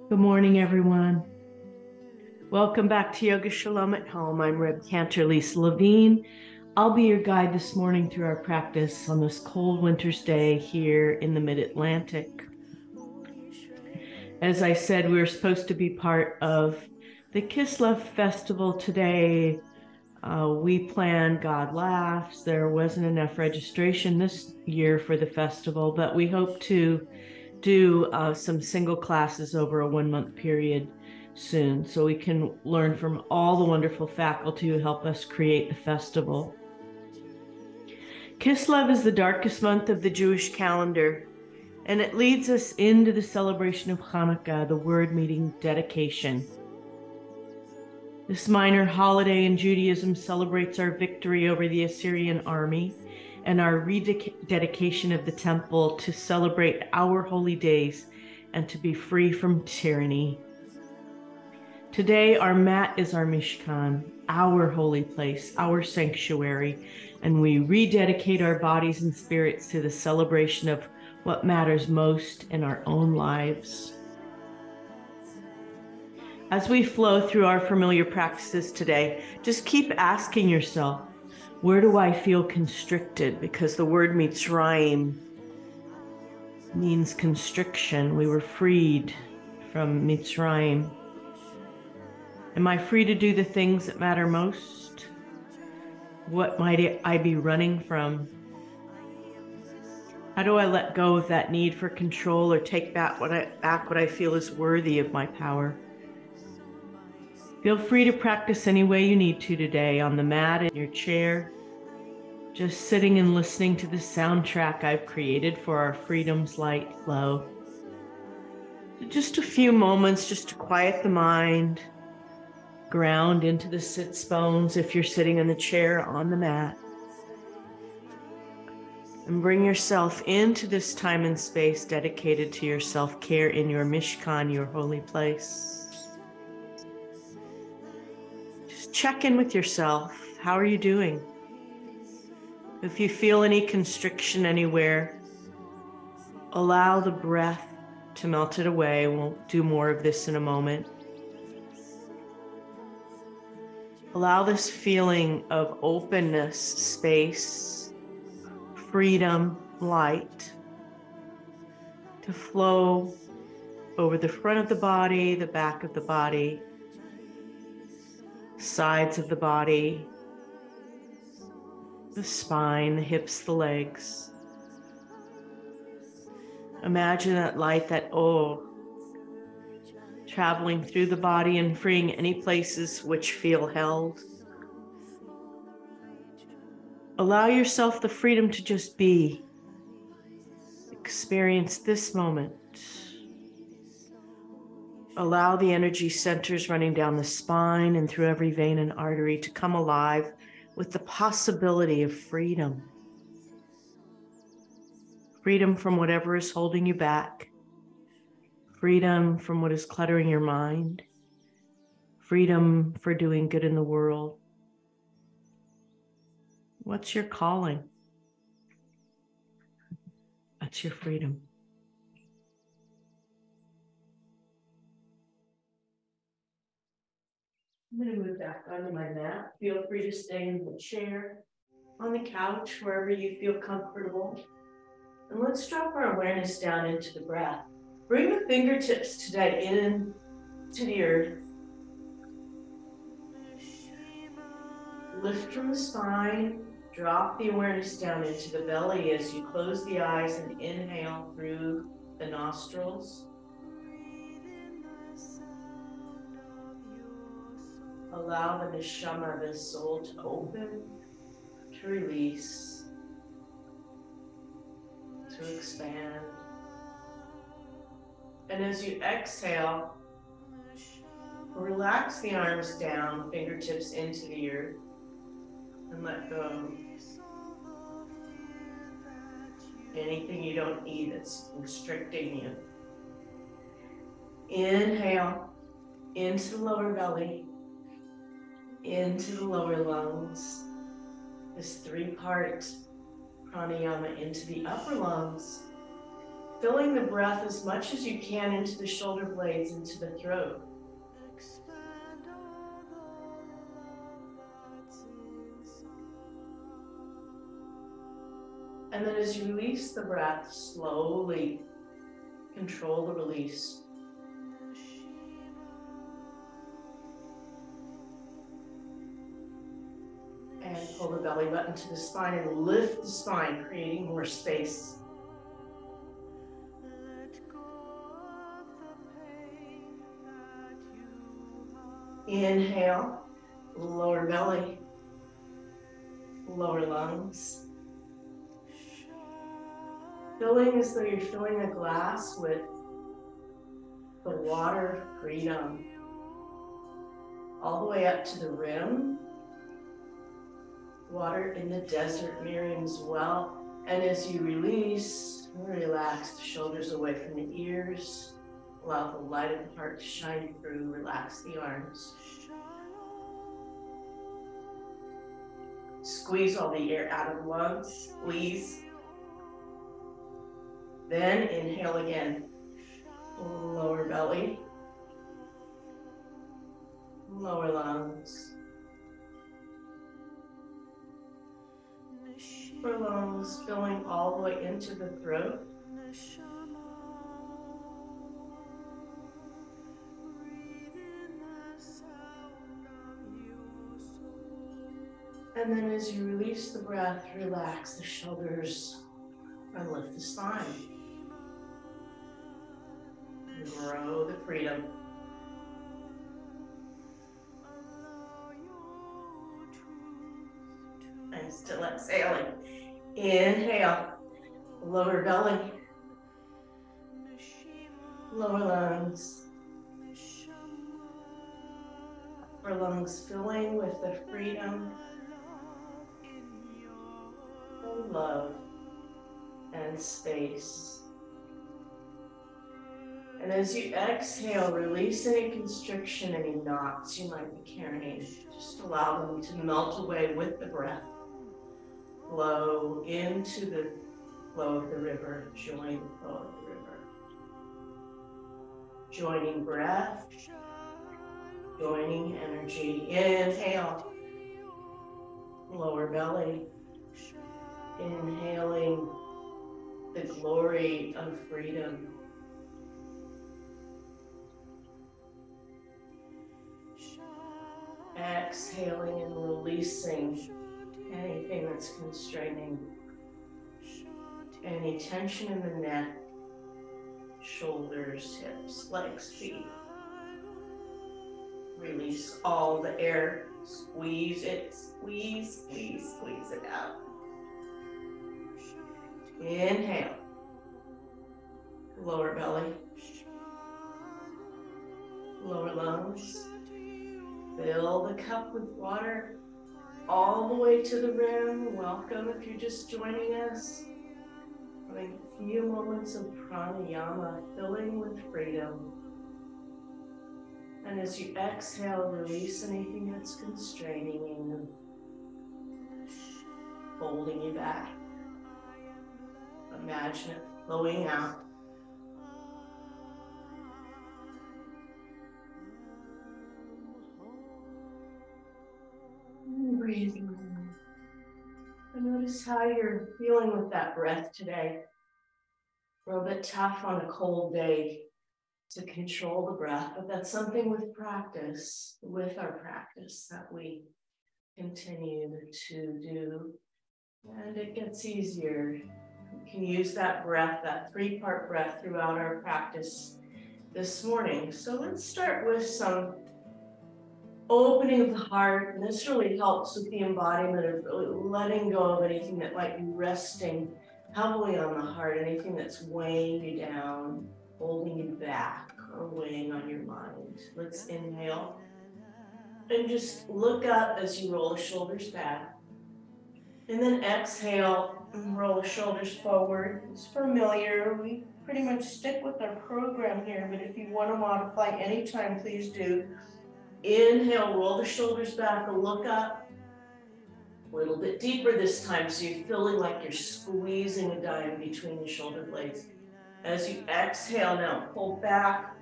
Good morning, everyone. Welcome back to Yoga Shalom at Home. I'm Reb Cantor Lisa Levine. I'll be your guide this morning through our practice on this cold winter's day here in the Mid-Atlantic. As I said, we were supposed to be part of the Kislev festival today. We planned God Laughs. There wasn't enough registration this year for the festival, but we hope to do some single classes over a 1-month period soon so we can learn from all the wonderful faculty who help us create the festival. Kislev is the darkest month of the Jewish calendar, and it leads us into the celebration of Hanukkah, the word meaning dedication. This minor holiday in Judaism celebrates our victory over the Assyrian army and our rededication of the temple to celebrate our holy days and to be free from tyranny. Today, our mat is our Mishkan, our holy place, our sanctuary, and we rededicate our bodies and spirits to the celebration of what matters most in our own lives. As we flow through our familiar practices today, just keep asking yourself, where do I feel constricted? Because the word Mitzrayim means constriction. We were freed from Mitzrayim. Am I free to do the things that matter most? What might I be running from? How do I let go of that need for control or take back what I feel is worthy of my power? Feel free to practice any way you need to today, on the mat, in your chair, just sitting and listening to the soundtrack I've created for our Freedom's Light flow. Just a few moments just to quiet the mind, ground into the sits bones if you're sitting in the chair on the mat, and bring yourself into this time and space dedicated to your self-care in your Mishkan, your holy place. Check in with yourself. How are you doing? If you feel any constriction anywhere, allow the breath to melt it away. We'll do more of this in a moment. Allow this feeling of openness, space, freedom, light to flow over the front of the body, the back of the body, sides of the body, the spine, the hips, the legs. Imagine that light, that traveling through the body and freeing any places which feel held. Allow yourself the freedom to just be. Experience this moment. Allow the energy centers running down the spine and through every vein and artery to come alive with the possibility of freedom. Freedom from whatever is holding you back. Freedom from what is cluttering your mind. Freedom for doing good in the world. What's your calling? That's your freedom. I'm going to move back onto my mat. Feel free to stay in the chair, on the couch, wherever you feel comfortable. And let's drop our awareness down into the breath. Bring the fingertips today in to the earth. Lift from the spine. Drop the awareness down into the belly as you close the eyes and inhale through the nostrils. Allow the neshama, the soul, to open, to release, to expand. And as you exhale, relax the arms down, fingertips into the earth, and let go. Anything you don't need that's constricting you. Inhale into the lower belly, into the lower lungs. This 3-part pranayama into the upper lungs. Filling the breath as much as you can into the shoulder blades, into the throat. And then as you release the breath, slowly control the release. And pull the belly button to the spine and lift the spine, creating more space. Inhale, lower belly, lower lungs. Filling as though you're filling a glass with the water of freedom, all the way up to the rim. Water in the desert, Miriam's well. And as you release, relax the shoulders away from the ears. Allow the light of the heart to shine through. Relax the arms. Squeeze all the air out of the lungs. Squeeze. Then inhale again. Lower belly. Lower lungs. Upper lungs filling all the way into the throat. And then as you release the breath, relax the shoulders and lift the spine. Grow the freedom. And still exhaling. Inhale, lower belly, lower lungs, upper lungs filling with the freedom and love and space. And as you exhale, release any constriction, any knots you might be carrying. Just allow them to melt away with the breath. Flow into the flow of the river. Join the flow of the river. Joining breath, joining energy. Inhale, lower belly. Inhaling the glory of freedom. Exhaling and releasing anything that's constraining. Any tension in the neck, shoulders, hips, legs, feet. Release all the air. Squeeze it, squeeze, squeeze, squeeze it out. Inhale. Lower belly. Lower lungs. Fill the cup with water all the way to the rim. Welcome if you're just joining us. Having a few moments of pranayama, filling with freedom. And as you exhale, release anything that's constraining you, holding you back. Imagine it flowing out. Breathing. And notice how you're feeling with that breath today. A little bit tough on a cold day to control the breath, but that's something with practice, with our practice, that we continue to do. And it gets easier. We can use that breath, that 3-part breath throughout our practice this morning. So let's start with some opening of the heart, and this really helps with the embodiment of really letting go of anything that might be resting heavily on the heart, anything that's weighing you down, holding you back, or weighing on your mind. Let's inhale, and just look up as you roll the shoulders back. And then exhale, and roll the shoulders forward. It's familiar. We pretty much stick with our program here, but if you want to modify anytime, please do. Inhale, roll the shoulders back, look up. A little bit deeper this time, so you're feeling like you're squeezing a dime between the shoulder blades. As you exhale now, pull back.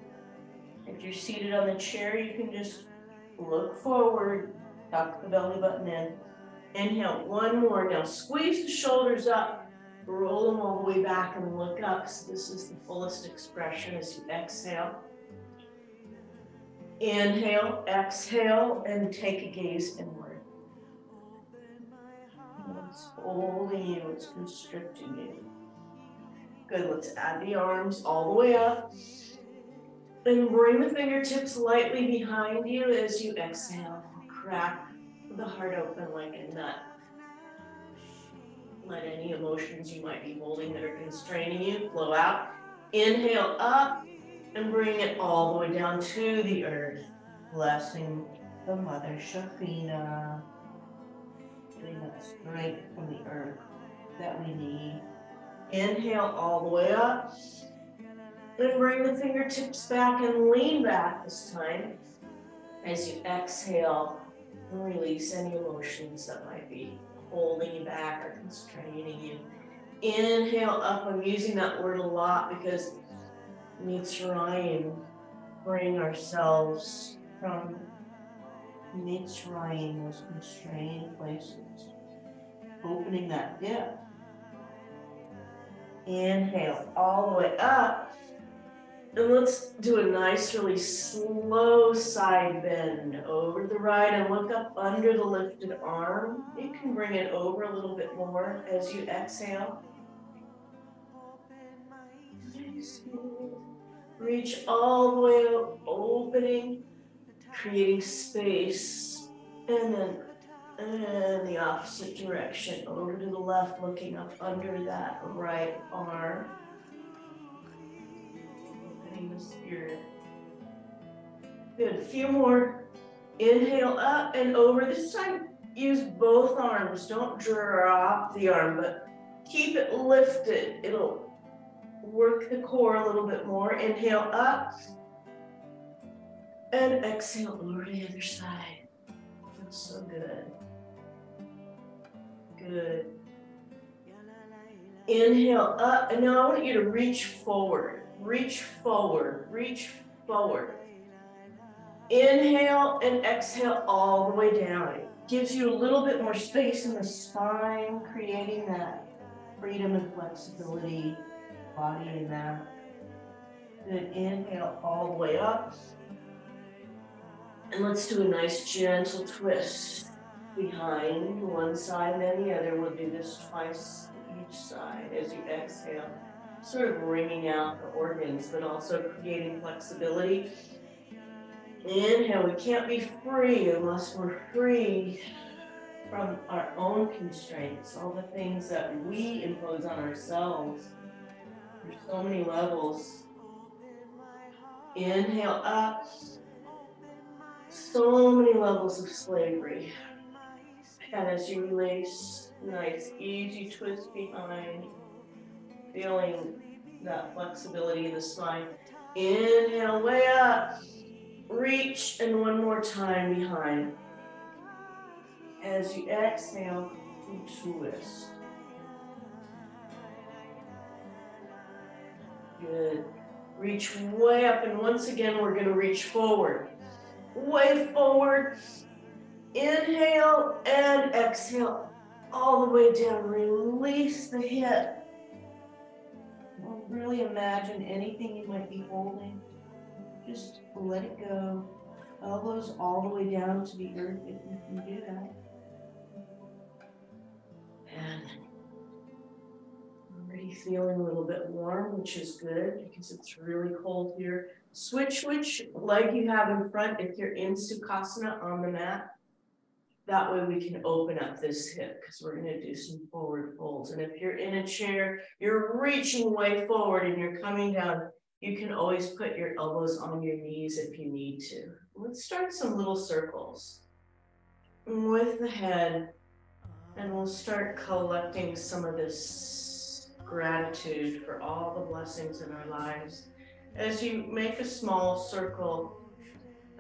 If you're seated on the chair, you can just look forward, tuck the belly button in. Inhale, one more. Now squeeze the shoulders up, roll them all the way back and look up. So this is the fullest expression as you exhale. Inhale, exhale, and take a gaze inward. What's holding you, what's constricting you. Good, let's add the arms all the way up. And bring the fingertips lightly behind you as you exhale. Crack the heart open like a nut. Let any emotions you might be holding that are constraining you flow out. Inhale up and bring it all the way down to the earth. Blessing the Mother Shakina. Getting that strength from the earth that we need. Inhale all the way up. And bring the fingertips back and lean back this time. As you exhale, release any emotions that might be holding you back or constraining you. Inhale up. I'm using that word a lot because Mitzrayim, freeing ourselves from Mitzrayim, those constrained places. Opening that dip. Inhale all the way up. And let's do a nice, really slow side bend over to the right and look up under the lifted arm. You can bring it over a little bit more as you exhale. Reach all the way up, opening, creating space, and then in the opposite direction, over to the left, looking up under that right arm. The spirit. Good, a few more. Inhale up and over. This time, use both arms. Don't drop the arm, but keep it lifted. It'll work the core a little bit more. Inhale up and exhale over to the other side. Feels so good. Good. Inhale up, and now I want you to reach forward. Reach forward, reach forward. Inhale and exhale all the way down. It gives you a little bit more space in the spine, creating that freedom and flexibility, body and mat. Good, inhale all the way up. And let's do a nice gentle twist behind one side and then the other. We'll do this twice each side as you exhale. Sort of wringing out the organs, but also creating flexibility. Inhale, we can't be free unless we're free from our own constraints, all the things that we impose on ourselves. There's so many levels. Inhale up. So many levels of slavery. And as you release, nice, easy twist behind. Feeling that flexibility in the spine. Inhale, way up. Reach, and one more time behind. As you exhale, twist. Good. Reach way up, and once again, we're going to reach forward. Way forward. Inhale and exhale all the way down. Release the hip. Really imagine anything you might be holding. Just let it go. Elbows all the way down to the earth if you can do that. And I'm already feeling a little bit warm, which is good because it's really cold here. Switch which leg you have in front if you're in Sukhasana on the mat. That way we can open up this hip because we're going to do some forward folds. And if you're in a chair, you're reaching way forward and you're coming down, you can always put your elbows on your knees if you need to. Let's start some little circles with the head, and we'll start collecting some of this gratitude for all the blessings in our lives. As you make a small circle,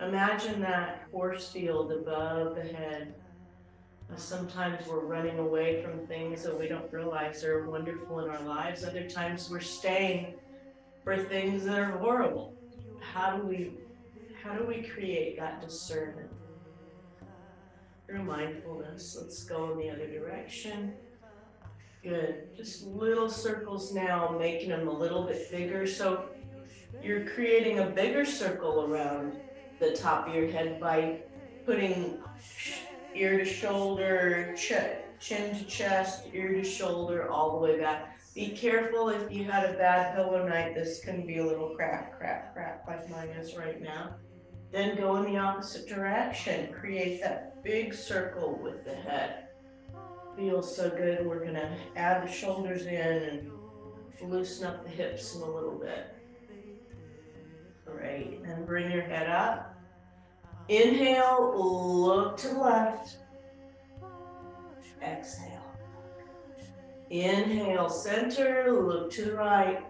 imagine that force field above the head. Sometimes we're running away from things that we don't realize are wonderful in our lives. Other times we're staying for things that are horrible. How do we create that discernment? Through mindfulness. Let's go in the other direction. Good. Just little circles now, making them a little bit bigger. So you're creating a bigger circle around the top of your head by putting ear to shoulder, chin to chest, ear to shoulder, all the way back. Be careful if you had a bad pillow night, this can be a little crack like mine is right now. Then go in the opposite direction. Create that big circle with the head. Feels so good. We're gonna add the shoulders in and loosen up the hips a little bit. Great, and bring your head up. Inhale, look to the left. Exhale. Inhale, center, look to the right.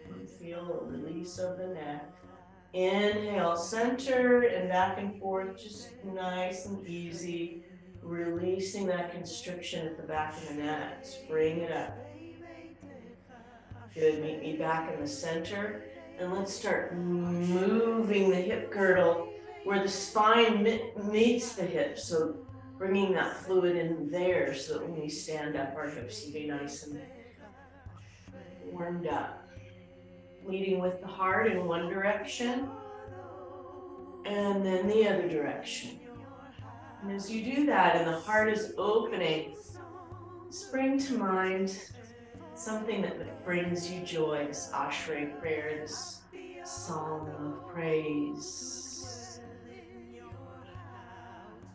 And feel a release of the neck. Inhale, center, and back and forth, just nice and easy. Releasing that constriction at the back of the neck. Bring it up. Good, meet me back in the center. And let's start moving the hip girdle where the spine meets the hip. So bringing that fluid in there so that when we stand up, our hips will be nice and warmed up. Leading with the heart in one direction and then the other direction. And as you do that and the heart is opening, just bring to mind something that brings you joy, this Ashrei prayer, this song of praise.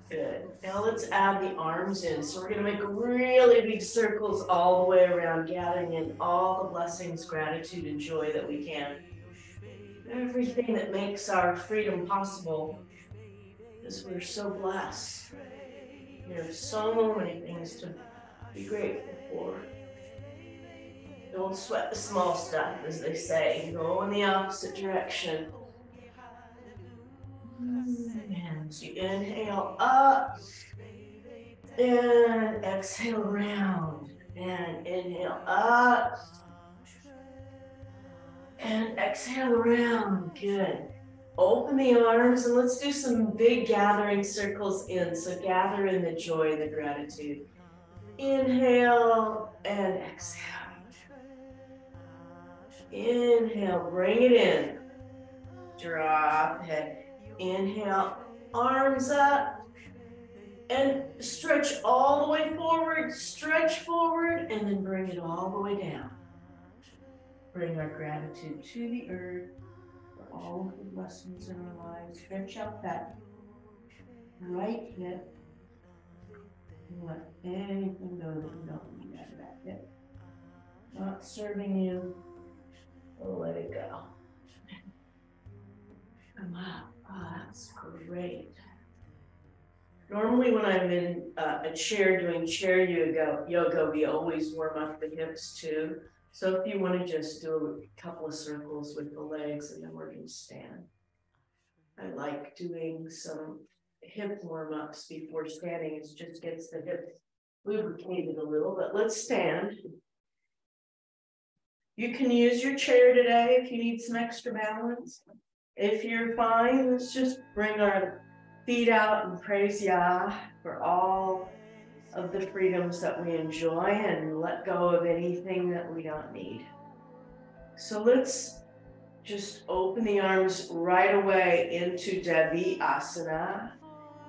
Good. Now let's add the arms in. So we're going to make really big circles all the way around, gathering in all the blessings, gratitude, and joy that we can. Everything that makes our freedom possible, because we're so blessed. There are so many things to be grateful for. Don't sweat the small stuff, as they say. Go in the opposite direction. And so you inhale up and exhale around. And inhale up and exhale around. Good. Open the arms and let's do some big gathering circles in. So gather in the joy, the gratitude. Inhale and exhale. Inhale, bring it in. Drop the head. Inhale, arms up. And stretch all the way forward, stretch forward, and then bring it all the way down. Bring our gratitude to the earth for all of the blessings in our lives. Stretch out that right hip. And let anything go that you don't need out of that hip. Not serving you. Let it go. Come up. Oh, that's great. Normally when I'm in a chair doing chair yoga, we always warm up the hips too. So if you want to just do a couple of circles with the legs and then we're going to stand. I like doing some hip warm-ups before standing. It just gets the hips lubricated a little, but let's stand. You can use your chair today if you need some extra balance. If you're fine, let's just bring our feet out and praise Yah for all of the freedoms that we enjoy and let go of anything that we don't need. So let's just open the arms right away into Devi Asana,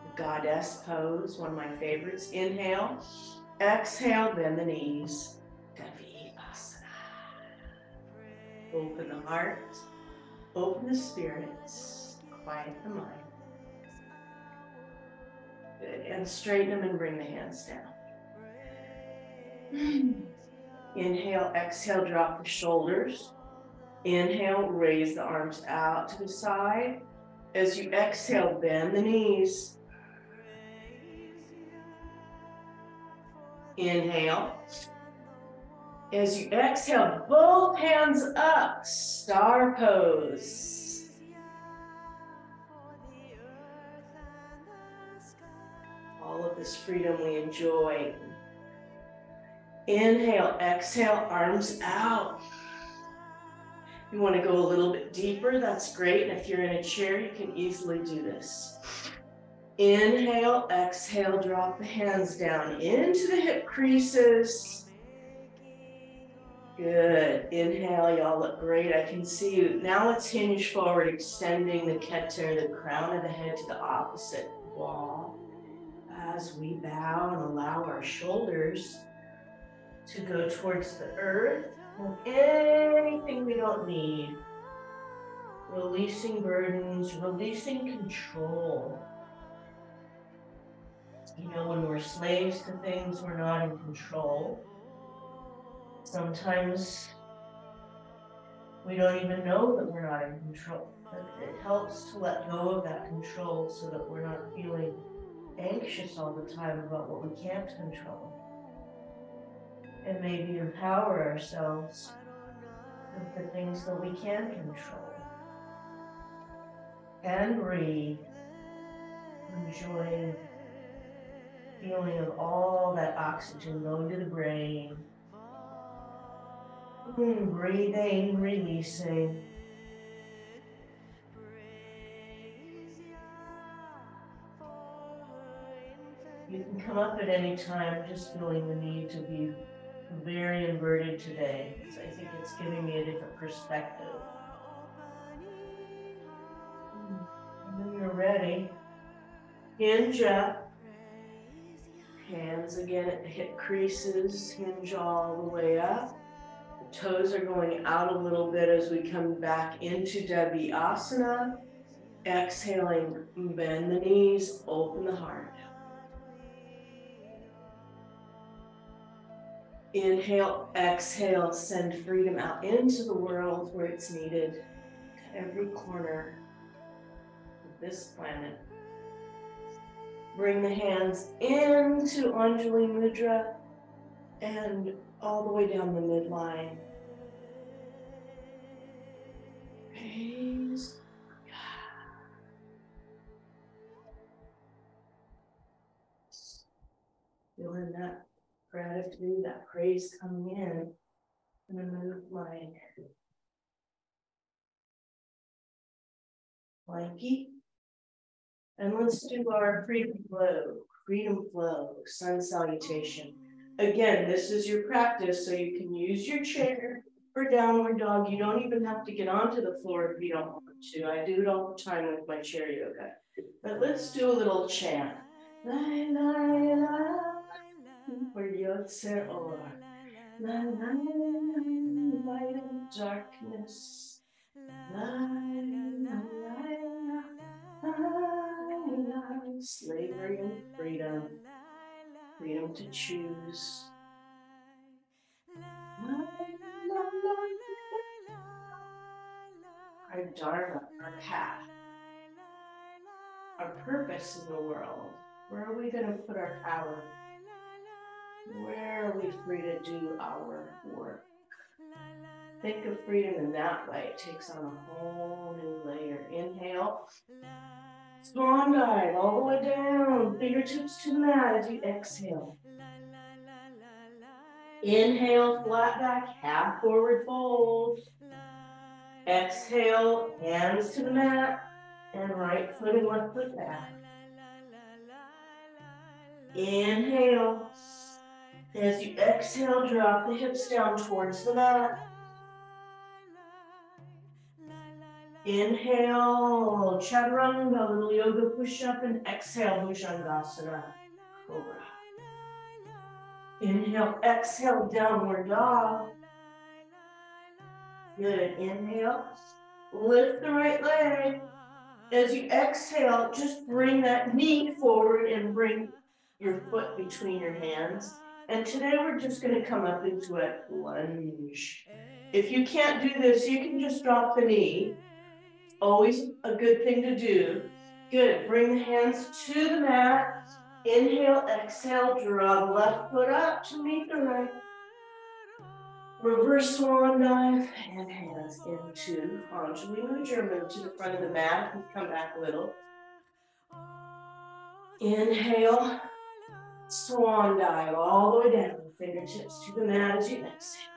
the goddess pose, one of my favorites. Inhale, exhale, bend the knees. Devi Asana. Open the heart, open the spirits, quiet the mind. Good. And straighten them and bring the hands down. Inhale, exhale, drop the shoulders. Inhale, raise the arms out to the side. As you exhale, bend the knees. Inhale. As you exhale, both hands up, star pose. All of this freedom we enjoy. Inhale, exhale, arms out. you want to go a little bit deeper, that's great. And if you're in a chair, you can easily do this. Inhale, exhale, drop the hands down into the hip creases. Good. Inhale, y'all look great. I can see you. Now let's hinge forward, extending the keter, the crown of the head to the opposite wall. As we bow and allow our shoulders to go towards the earth and anything we don't need. Releasing burdens, releasing control. You know, when we're slaves to things, we're not in control. Sometimes we don't even know that we're not in control. But it helps to let go of that control so that we're not feeling anxious all the time about what we can't control. And maybe empower ourselves with the things that we can control. And breathe, enjoying the feeling of all that oxygen going to the brain. Breathing, releasing. You can come up at any time, just feeling the need to be very inverted today, because I think it's giving me a different perspective. And when you're ready, hinge up. Hands again at the hip creases, hinge all the way up. The toes are going out a little bit as we come back into Asana. Exhaling, bend the knees, open the heart. Inhale, exhale, send freedom out into the world where it's needed, to every corner of this planet. Bring the hands into Anjali Mudra and all the way down the midline. Praise God. Feeling that gratitude, that praise coming in. I'm going to move my blankie. And let's do our freedom flow, sun salutation. Again, this is your practice, so you can use your chair for downward dog. You don't even have to get onto the floor if you don't want to. I do it all the time with my chair yoga. But let's do a little chant. La, la, la, for Yotzer Or. La, la, la, light of darkness. La, la, la, slavery and freedom, freedom to choose. Our dharma, our path, our purpose in the world. Where are we going to put our power? Where are we free to do our work? Think of freedom in that way. It takes on a whole new layer. Inhale. Swan dive all the way down. Fingertips to the mat as you exhale. Inhale, flat back, half forward fold. Exhale, hands to the mat. And right foot and left foot back. Inhale. As you exhale, drop the hips down towards the mat. Inhale, chaturanga, little yoga push-up, and exhale, bhujangasana, cobra. Inhale, exhale, downward dog. Good, inhale, lift the right leg. As you exhale, just bring that knee forward and bring your foot between your hands. And today we're just going to come up into a lunge. If you can't do this, you can just drop the knee. Always a good thing to do. Good. Bring the hands to the mat. Inhale, exhale, draw the left foot up to meet the right. Reverse swan dive and hands into Anjali Mudra. Move to the front of the mat and come back a little. Inhale, swan dive all the way down. Fingertips to the mat as you exhale.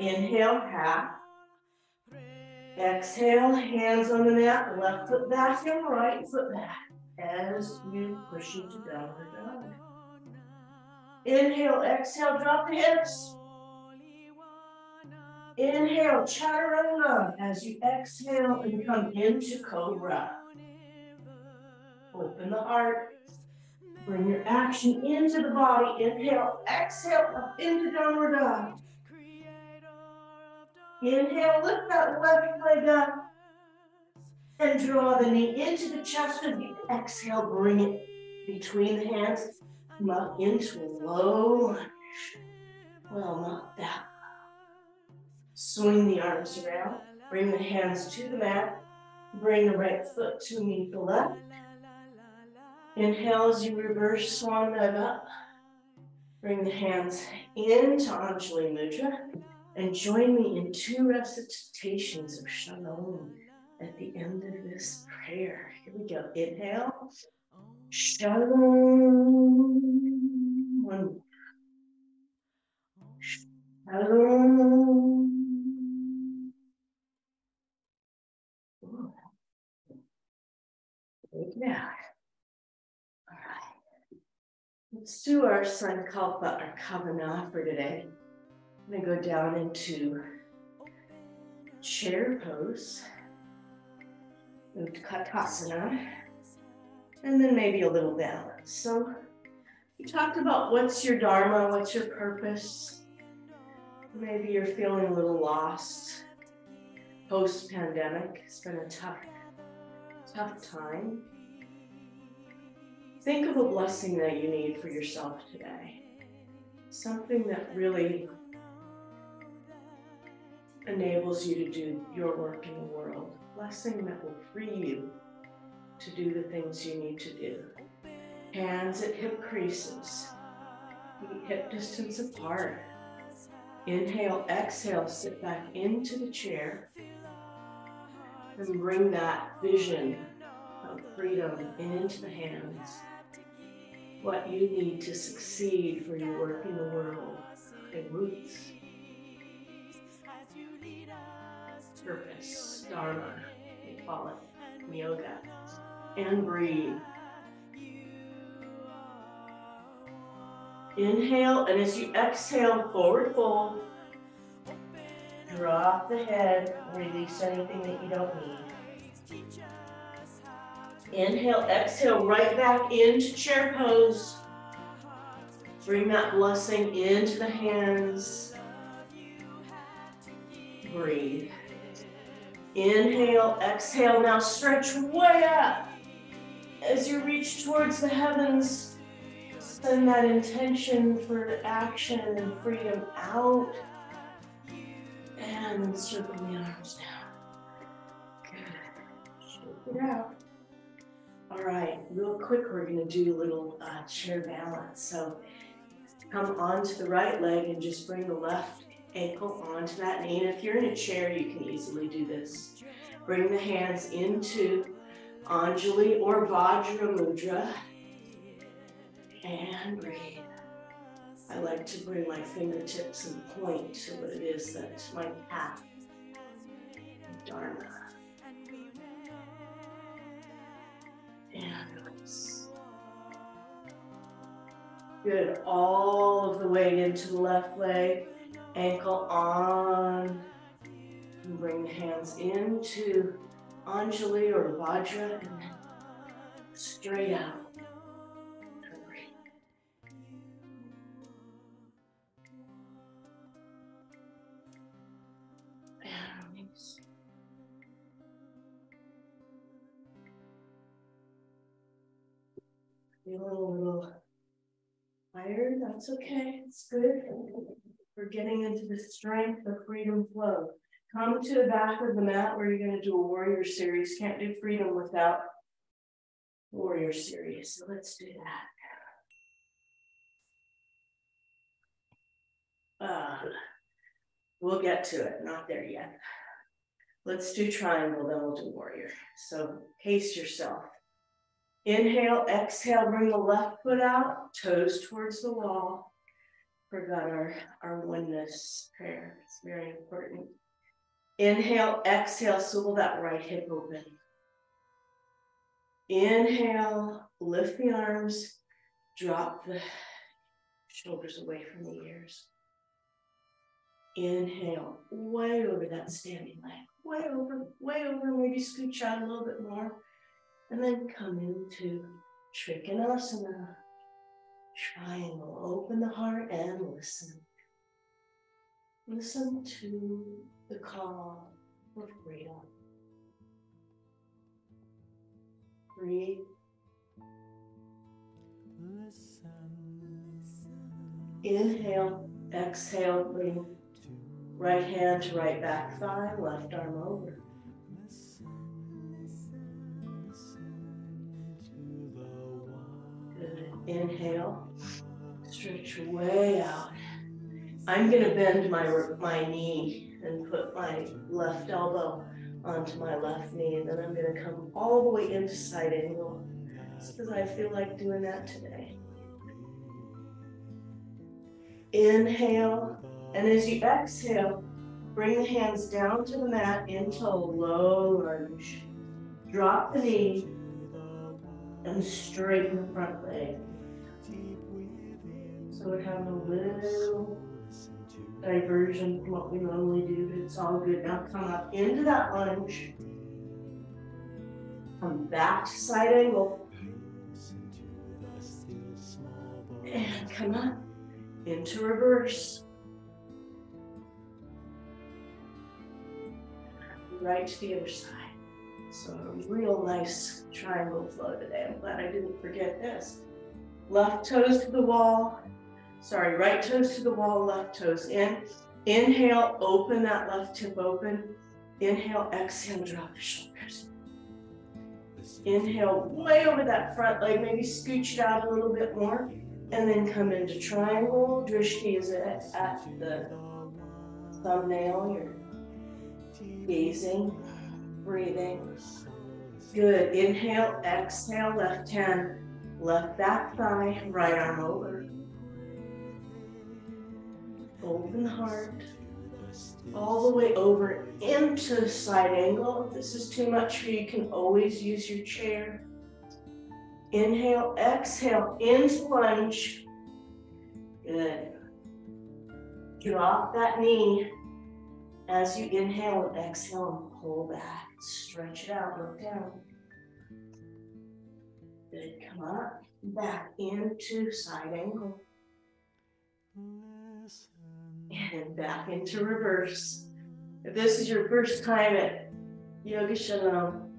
Inhale, half. Exhale, hands on the mat, left foot back and right foot back as you push into downward dog. Inhale, exhale, drop the hips. Inhale, chaturanga as you exhale and come into cobra. Open the heart. Bring your action into the body. Inhale, exhale, up into downward dog. Inhale, lift that left leg up and draw the knee into the chest. As you exhale, bring it between the hands. Come up into a low lunge. Well, not that. Swing the arms around. Bring the hands to the mat. Bring the right foot to meet the left. Inhale as you reverse swan dive up. Bring the hands into Anjali Mudra and join me in 2 recitations of Shalom at the end of this prayer. Here we go. Inhale. Shalom. One more. Shalom. Take it out. All right. Let's do our Sankalpa, our Kavana for today. I'm going to go down into chair pose, Utkatasana, and then maybe a little balance. So we talked about what's your dharma, what's your purpose. Maybe you're feeling a little lost post-pandemic. It's been a tough time. Think of a blessing that you need for yourself today. Something that really enables you to do your work in the world. Blessing that will free you to do the things you need to do. Hands at hip creases. Feet hip distance apart. Inhale, exhale, sit back into the chair. And bring that vision of freedom into the hands. What you need to succeed for your work in the world. Okay, roots. Purpose, dharma, we call it in yoga. And breathe. Inhale, and as you exhale, forward fold. Drop the head, release anything that you don't need. Inhale, exhale, right back into chair pose. Bring that blessing into the hands. Breathe. Inhale, exhale, now stretch way up. As you reach towards the heavens, send that intention for action and freedom out. And circle the arms down. Good. Shake it out. All right, real quick, we're going to do a little chair balance. So come onto the right leg and just bring the left ankle onto that knee. And if you're in a chair, you can easily do this. Bring the hands into Anjali or Vajra Mudra. And breathe. I like to bring my fingertips and point to what it is that's my path. Dharma. And release. Good. All of the weight into the left leg. Ankle on. And bring the hands into Anjali or Vajra and then straight out. Feeling a little tired, that's okay, it's good. We're getting into the strength of freedom flow. Come to the back of the mat where you're going to do a warrior series. Can't do freedom without warrior series, so let's do that. We'll get to it, not there yet. Let's do triangle, then we'll do warrior. So pace yourself. Inhale, exhale, bring the left foot out, toes towards the wall. Forgot our oneness prayer. It's very important. Inhale, exhale, swivel that right hip open. Inhale, lift the arms, drop the shoulders away from the ears. Inhale, way over that standing leg. Way over, maybe scooch out a little bit more. And then come into Trikonasana. Triangle, open the heart and listen. Listen to the call for freedom. Breathe. Inhale, exhale, bring right hand to right back thigh, left arm over. Good. Inhale, stretch way out. I'm going to bend my knee and put my left elbow onto my left knee, and then I'm going to come all the way into side angle, just because I feel like doing that today. Inhale, and as you exhale, bring the hands down to the mat into a low lunge. Drop the knee and straighten the front leg. So we're having a little diversion from what we normally do, but it's all good. Now come up into that lunge. Come back to side angle. And come up into reverse. Right to the other side. So a real nice triangle flow today. I'm glad I didn't forget this. Left toes to the wall. Sorry, right toes to the wall, left toes in. Inhale, open that left hip open. Inhale, exhale, drop the shoulders. Inhale, way over that front leg, maybe scooch it out a little bit more. And then come into triangle. Drishti is at the thumbnail. You're gazing, breathing. Good. Inhale, exhale, left hand, left back thigh, right arm over. Open heart, all the way over into side angle. If this is too much for you, you can always use your chair. Inhale, exhale, into lunge. Good. Drop that knee as you inhale and exhale and pull back. Stretch it out, look down. Good, come up, back into side angle. And back into reverse. If this is your first time at Yoga Shalom,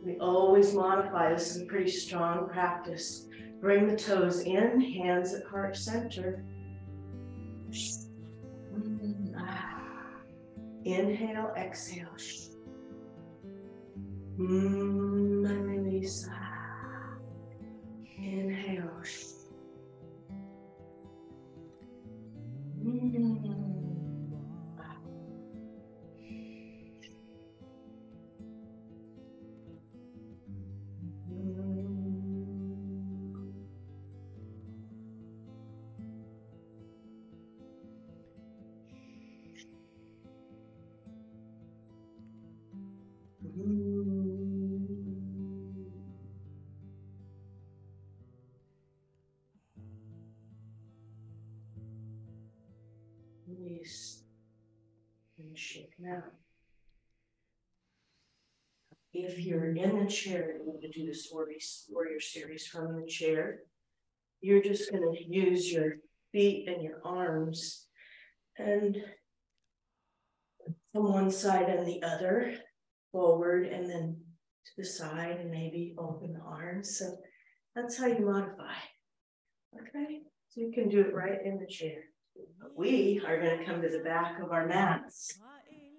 we always modify. This is a pretty strong practice. Bring the toes in, hands at heart center. Inhale, exhale. And release. Inhale. Release and shake now. If you're in the chair, you're going to do this warrior series from the chair. You're just going to use your feet and your arms and from one side and the other, forward and then to the side, and maybe open the arms. So that's how you modify. Okay, so you can do it right in the chair. We are going to come to the back of our mats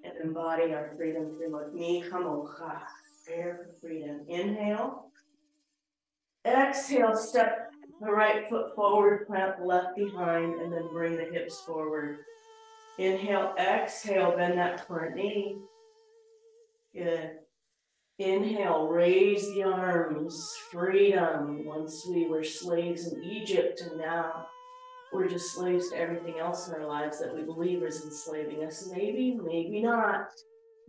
and embody our freedom through me hamocha, prayer for freedom. Inhale, exhale, step the right foot forward, plant the left behind, and then bring the hips forward. Inhale, exhale, bend that front knee. Good. Inhale, raise the arms, freedom. Once we were slaves in Egypt, and now we're just slaves to everything else in our lives that we believe is enslaving us. Maybe, maybe not.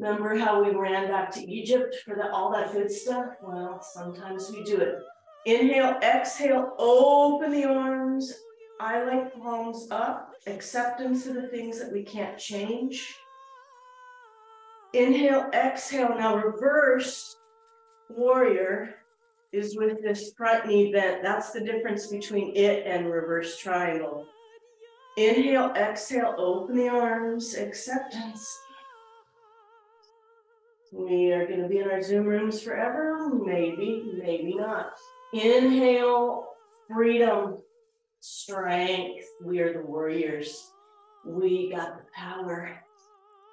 Remember how we ran back to Egypt for all that good stuff? Well, sometimes we do it. Inhale, exhale, open the arms, eye-length palms up, acceptance of the things that we can't change. Inhale, exhale. Now reverse warrior is with this front knee bent. That's the difference between it and reverse triangle. Inhale, exhale, open the arms, acceptance. We are going to be in our Zoom rooms forever. Maybe, maybe not. Inhale, freedom, strength. We are the warriors. We got the power.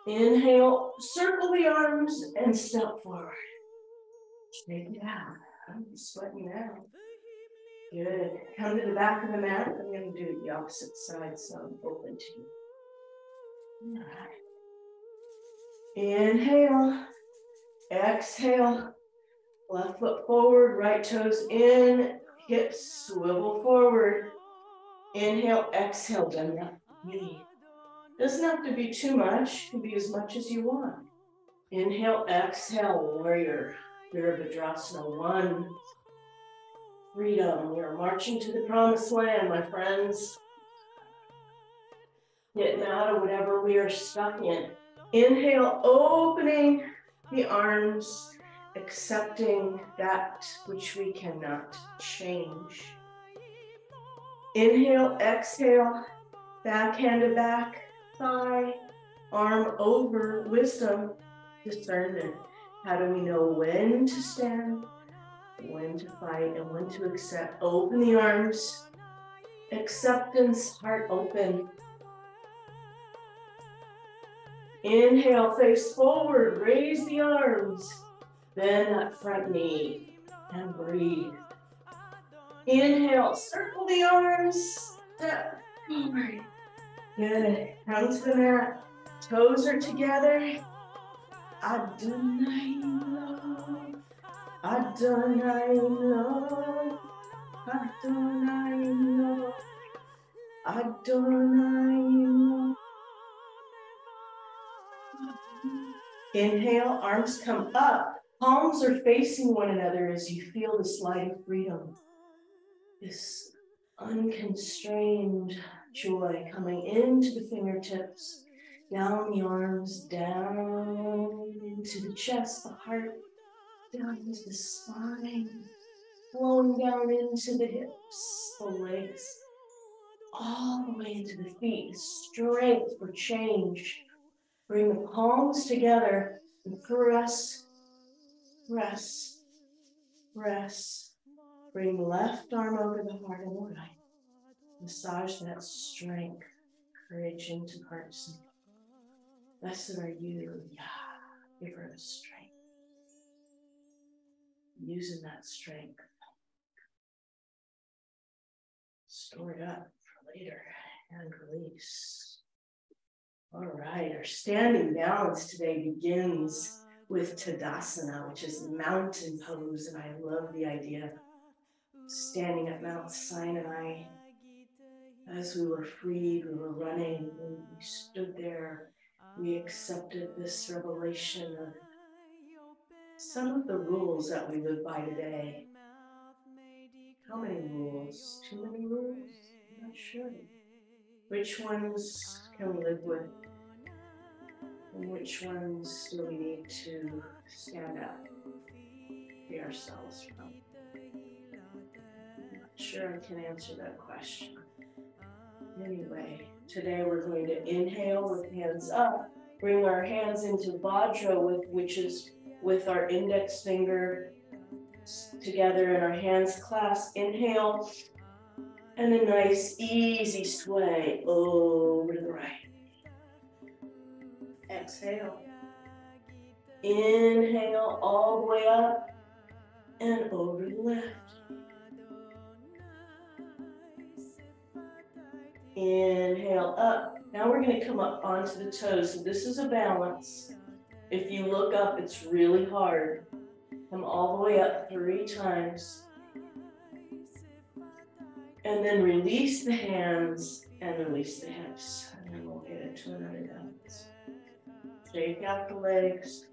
Inhale, circle the arms and step forward. Shake it out. I'm sweating now. Good. Come to the back of the mat. I'm going to do the opposite side, so I'm open to you. All right. Inhale. Exhale. Left foot forward, right toes in, hips swivel forward. Inhale, exhale, bend that knee. Doesn't have to be too much, it can be as much as you want. Inhale, exhale, warrior. Virabhadrasana 1. Freedom. We are marching to the promised land, my friends. Getting out of whatever we are stuck in. Inhale, opening the arms, accepting that which we cannot change. Inhale, exhale, backhand to back, thigh, arm over, wisdom, discernment. How do we know when to stand, when to fight, and when to accept? Open the arms, acceptance, heart open. Inhale, face forward, raise the arms, bend that front knee, and breathe. Inhale, circle the arms, step forward. Good, come to the mat, toes are together. Adonai love, Adonai love, Adonai love, Adonai love. Inhale, arms come up. Palms are facing one another as you feel this light of freedom. This unconstrained joy coming into the fingertips, down the arms, down into the chest, the heart, down into the spine, flowing down into the hips, the legs, all the way into the feet. Strength for change. Bring the palms together and press, press, press. Bring left arm over the heart and the right. Massage that strength, courage into hearts. Blessed are you, Yah, giver of strength. Using that strength. Store it up for later and release. All right, our standing balance today begins with Tadasana, which is mountain pose, and I love the idea of standing at Mount Sinai. As we were freed, we were running, we stood there, we accepted this revelation of some of the rules that we live by today. How many rules? Too many rules? I'm not sure. Which ones can we live with? And which ones do we need to stand up, free ourselves from? I'm not sure I can answer that question. Anyway, today we're going to inhale with hands up, bring our hands into Vajra, which is with our index finger together and our hands clasped. Inhale, and a nice easy sway over to the right. Exhale. Inhale all the way up and over to the left. Inhale up. Now we're going to come up onto the toes. So this is a balance. If you look up, it's really hard. Come all the way up 3 times. And then release the hands and release the hips. And then we'll get into another balance. Shake out the legs,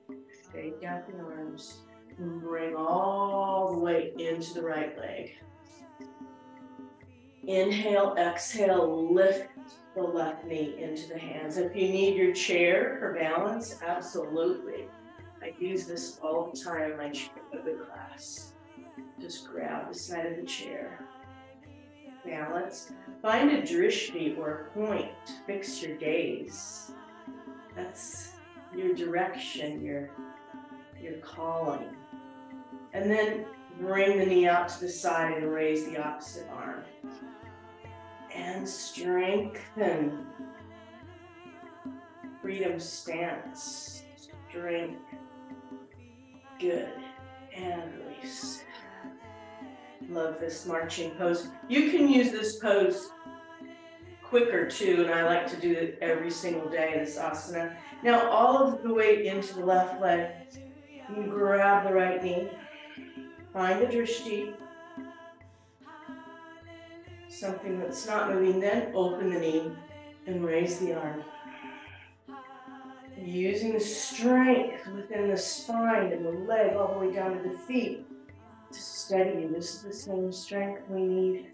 shake out the arms, and bring all the weight into the right leg. Inhale, exhale, lift the left knee into the hands. If you need your chair for balance, absolutely. I use this all the time in my yoga class. Just grab the side of the chair. Balance. Find a drishti or a point to fix your gaze. That's your direction, your calling. And then bring the knee out to the side and raise the opposite arm. And strengthen. Freedom stance. Strength. Good. And release. Love this marching pose. You can use this pose quicker too, and I like to do it every single day, this asana. Now all of the weight into the left leg. You grab the right knee. Find the drishti. Something that's not moving, then open the knee and raise the arm. Using the strength within the spine and the leg all the way down to the feet to steady you. This is the same strength we need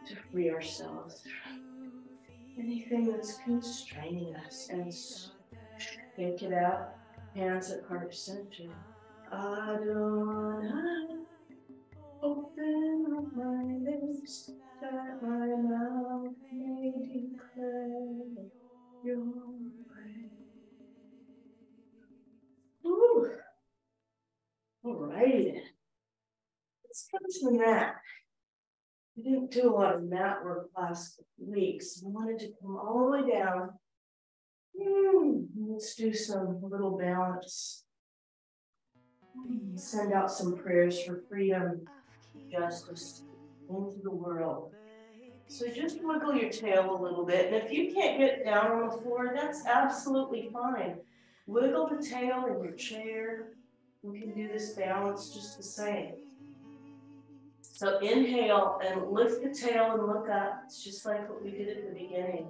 to free ourselves from anything that's constraining us. And shake it out. Hands at heart center. Adonai, open up my lips that my mouth may declare your praise. Ooh. All right. Let's come to the mat. We didn't do a lot of mat work last week, so I wanted to come all the way down. Let's do some little balance. Send out some prayers for freedom, justice into the world. So just wiggle your tail a little bit. And if you can't get down on the floor, that's absolutely fine. Wiggle the tail in your chair. We can do this balance just the same. So inhale and lift the tail and look up. It's just like what we did at the beginning.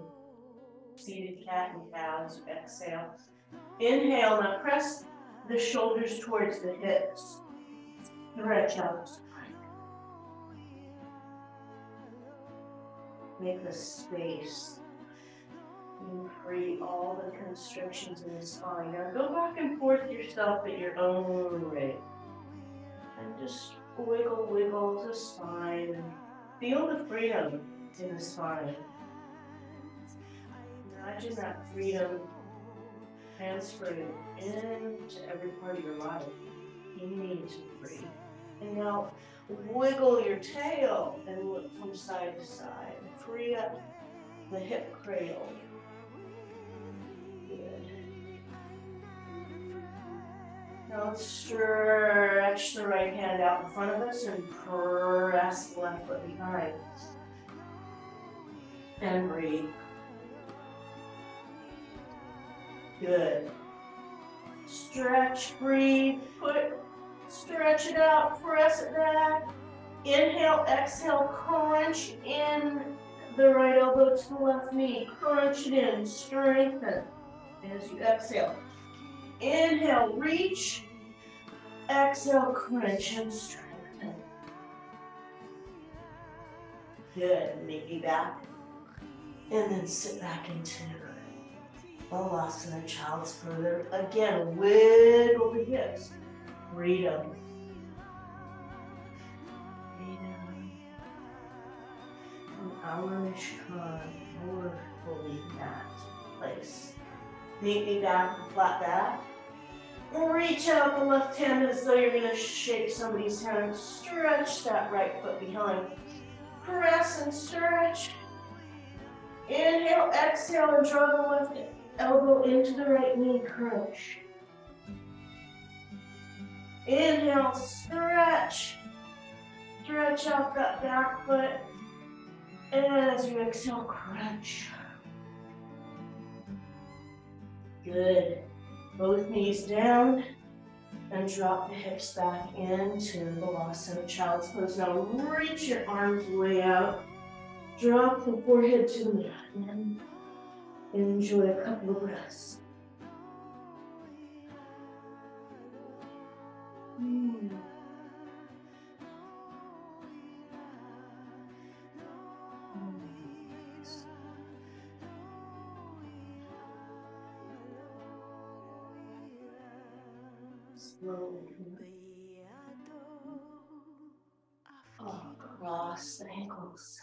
Seated cat and cows. Exhale. Inhale, now press the shoulders towards the hips. Stretch out. Make a space. And free all the constrictions in the spine. Now go back and forth yourself at your own rate. And just wiggle the spine. Feel the freedom in the spine. Imagine that freedom transferring into every part of your life. You need to breathe. And now wiggle your tail and look from side to side. Free up the hip cradle. Good. Now let's stretch the right hand out in front of us and press the left foot behind. And breathe. Good. Stretch, breathe, stretch it out, press it back. Inhale, exhale, crunch in the right elbow to the left knee. Crunch it in, strengthen as you exhale. Inhale, reach. Exhale, crunch and strengthen. Good, maybe back. And then sit back into Asana, child's pose. Again, wiggle the hips. Freedom. Freedom. And our Mishkan, more fully that place. Meet me back and flat back. Reach out the left hand as though you're going to shake somebody's hand. Stretch that right foot behind. Press and stretch. Inhale, exhale, and draw the left elbow into the right knee, crunch. Inhale, stretch. Stretch out that back foot. And as you exhale, crunch. Good. Both knees down. And drop the hips back into Vinyasa child's pose. Now reach your arms way out. Drop the forehead to the mat. And enjoy a couple of breaths. Slowly across the ankles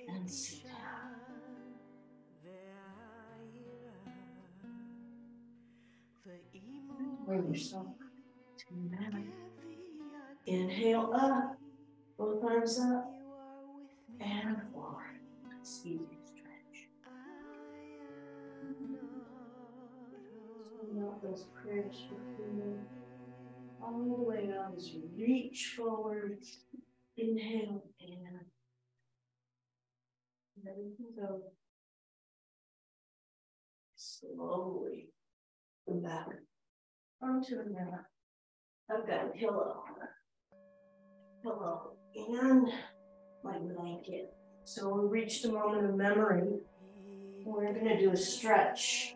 and sit down. Bring yourself to the mat. Inhale up, both arms up and forward. It's easy stretch. Send out those prayers for freedom all the way out as you reach forward. Inhale and let it go. Slowly come back onto the mat. I've got a pillow and my blanket. So we reached a moment of memory. We're going to do a stretch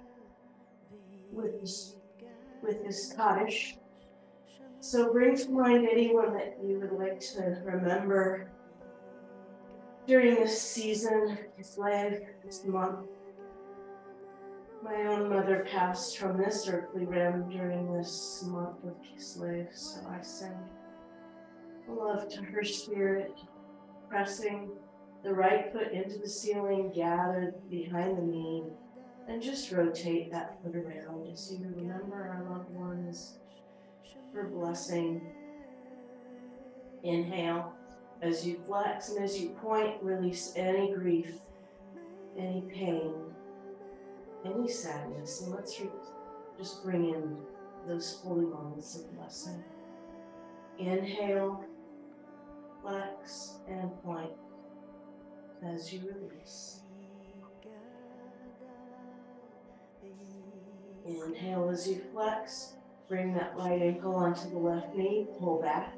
with this Kaddish. So bring to mind anyone that you would like to remember during this season, Kislev, this month. My own mother passed from this earthly realm during this month of Kislev, so I send love to her spirit, pressing the right foot into the ceiling, gathered behind the knee, and just rotate that foot around as you remember our loved ones, her blessing. Inhale as you flex, and as you point, release any grief, any pain, any sadness, and let's just bring in those holy moments of blessing. Inhale, flex, and point as you release. Inhale as you flex, bring that right ankle onto the left knee, pull back.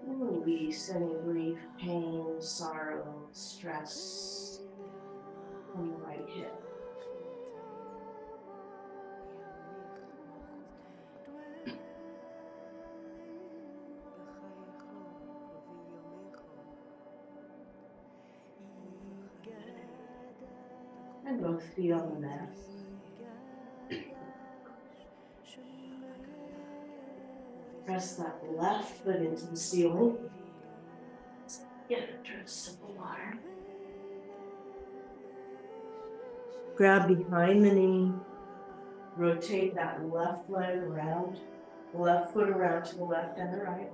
And release any grief, pain, sorrow, stress on the right hip. And both feet on the mat. Press that left foot into the ceiling. Get it towards simple water. Grab behind the knee. Rotate that left leg around, the left foot around to the left and the right.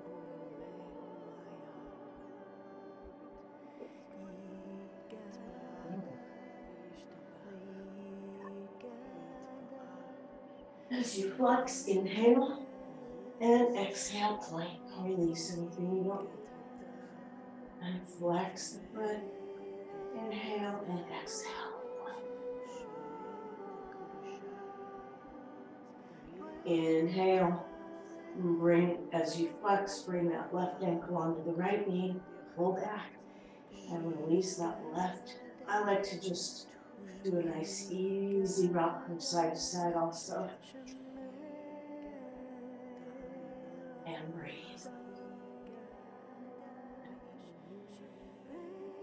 As you flex, inhale and exhale, plank. Release anything you don't need. And flex the foot. Inhale and exhale, plank. Inhale. As you flex, bring that left ankle onto the right knee. Pull back and release that left. I like to just do a nice easy rock from side to side also. And breathe.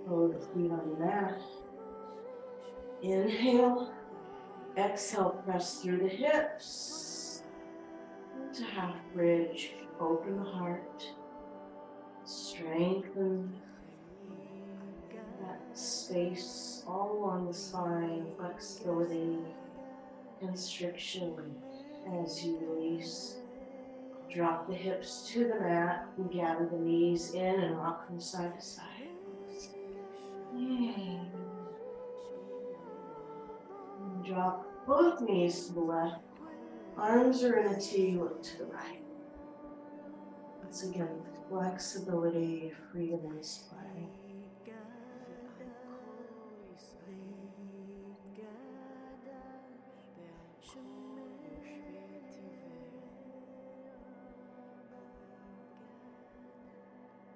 Roll the feet on the mat. Inhale. Exhale, press through the hips. Into half bridge. Open the heart. Strengthen that space all along the spine. Flexibility, constriction as you release. Drop the hips to the mat and gather the knees in and rock from side to side. And drop both knees to the left. Arms are in a T, look to the right. Once again, flexibility, freedom, and spine.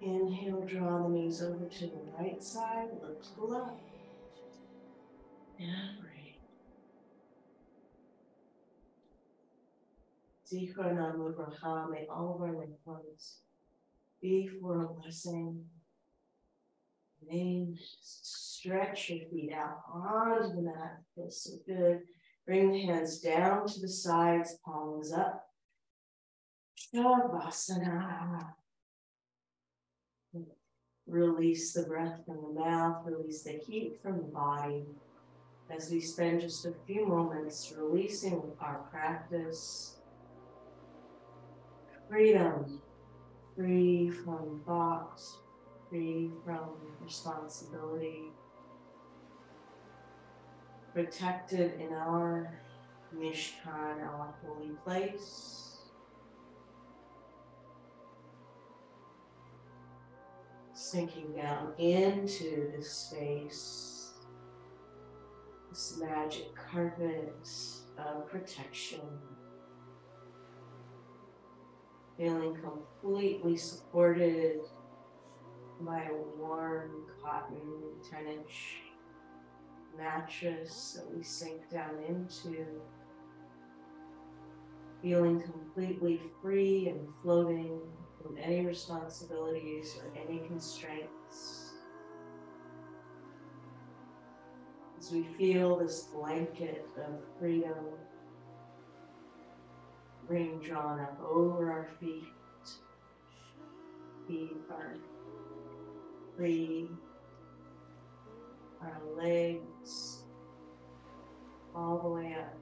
Inhale, draw the knees over to the right side, look to the left. And breathe. Zichronam Uvracha, may all of our loved ones be for a blessing. Then stretch your feet out onto the mat. Feels so good. Bring the hands down to the sides, palms up. Asana. Release the breath from the mouth, release the heat from the body. As we spend just a few moments releasing our practice, freedom, free from thoughts, free from responsibility, protected in our Mishkan, our holy place. Sinking down into this space, this magic carpet of protection. Feeling completely supported by a warm cotton 10-inch mattress that we sink down into. Feeling completely free and floating from any responsibilities or any constraints. As we feel this blanket of freedom being drawn up over our feet. Feet are free, our legs all the way up,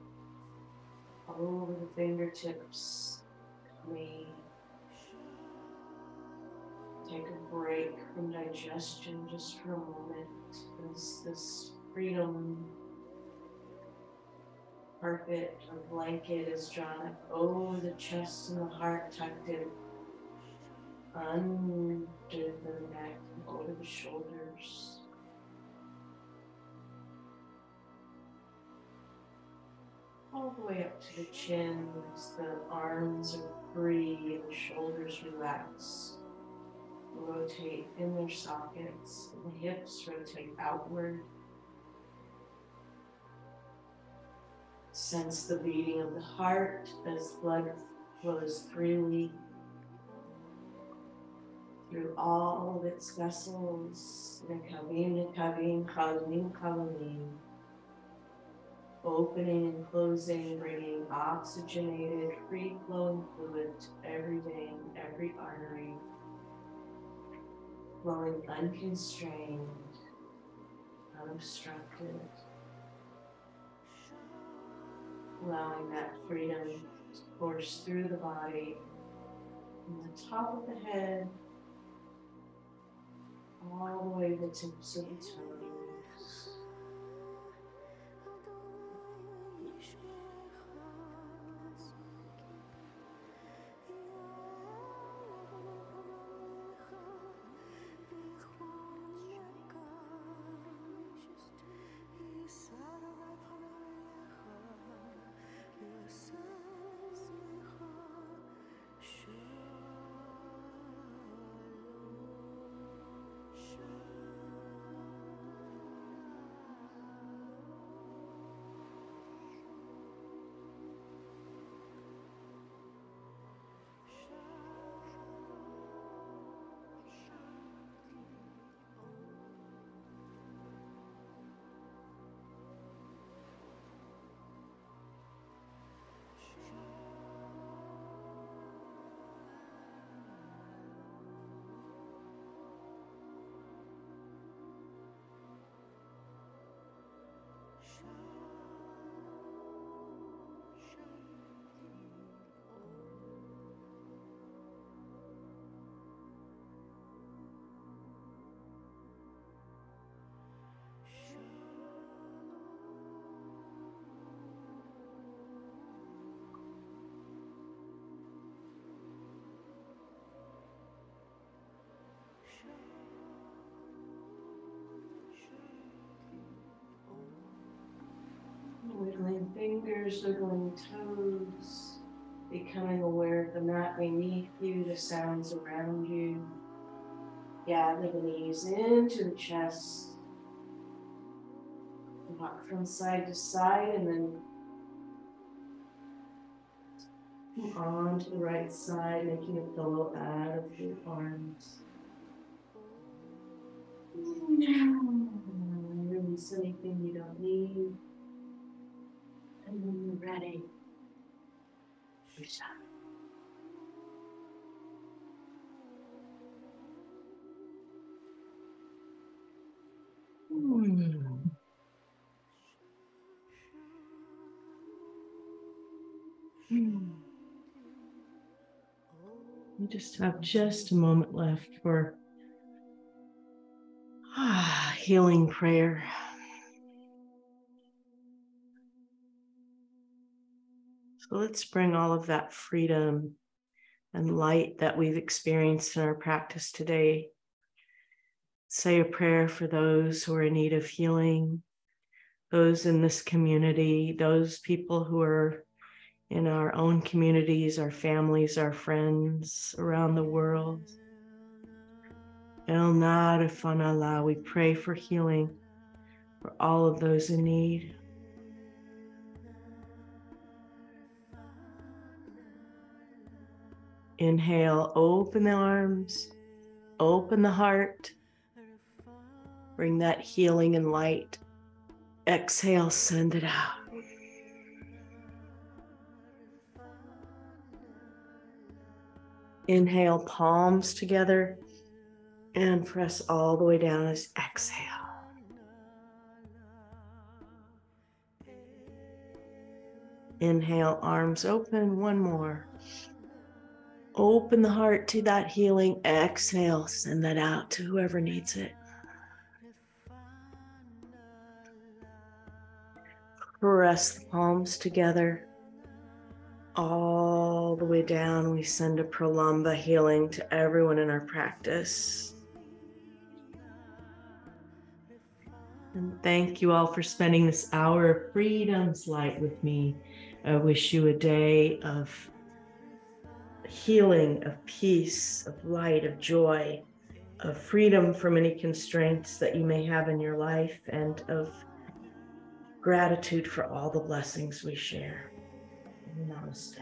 over the fingertips. We take a break from digestion just for a moment as this freedom carpet or blanket is drawn up over the chest and the heart, tucked in under the neck, over the shoulders. All the way up to the chin as the arms are free and the shoulders relax. Rotate in their sockets, and the hips rotate outward. Sense the beating of the heart as blood flows freely through all of its vessels. Nekavim, nekavim, chalamim, chalamim. Opening and closing, bringing oxygenated, free-flowing fluid to every vein, every artery. Flowing unconstrained, unobstructed. Allowing that freedom to course through the body, from the top of the head, all the way to the tips of the toes. Wiggling fingers, wiggling toes, becoming aware of the mat beneath you, the sounds around you. Gather the knees into the chest. Rock from side to side and then come on to the right side, making a pillow out of your arms. Release anything you don't need. And when you're ready, reach out. We just have just a moment left for healing prayer. So let's bring all of that freedom and light that we've experienced in our practice today. Say a prayer for those who are in need of healing, those in this community, those people who are in our own communities, our families, our friends around the world. El Narafanala, we pray for healing for all of those in need. Inhale, open the arms, open the heart. Bring that healing and light. Exhale, send it out. Inhale, palms together and press all the way down as exhale. Inhale, arms open, one more. Open the heart to that healing. Exhale, send that out to whoever needs it. Press the palms together. All the way down, we send a pralamba healing to everyone in our practice. And thank you all for spending this hour of freedom's light with me. I wish you a day of healing, of peace, of light, of joy, of freedom from any constraints that you may have in your life, and of gratitude for all the blessings we share. Namaste.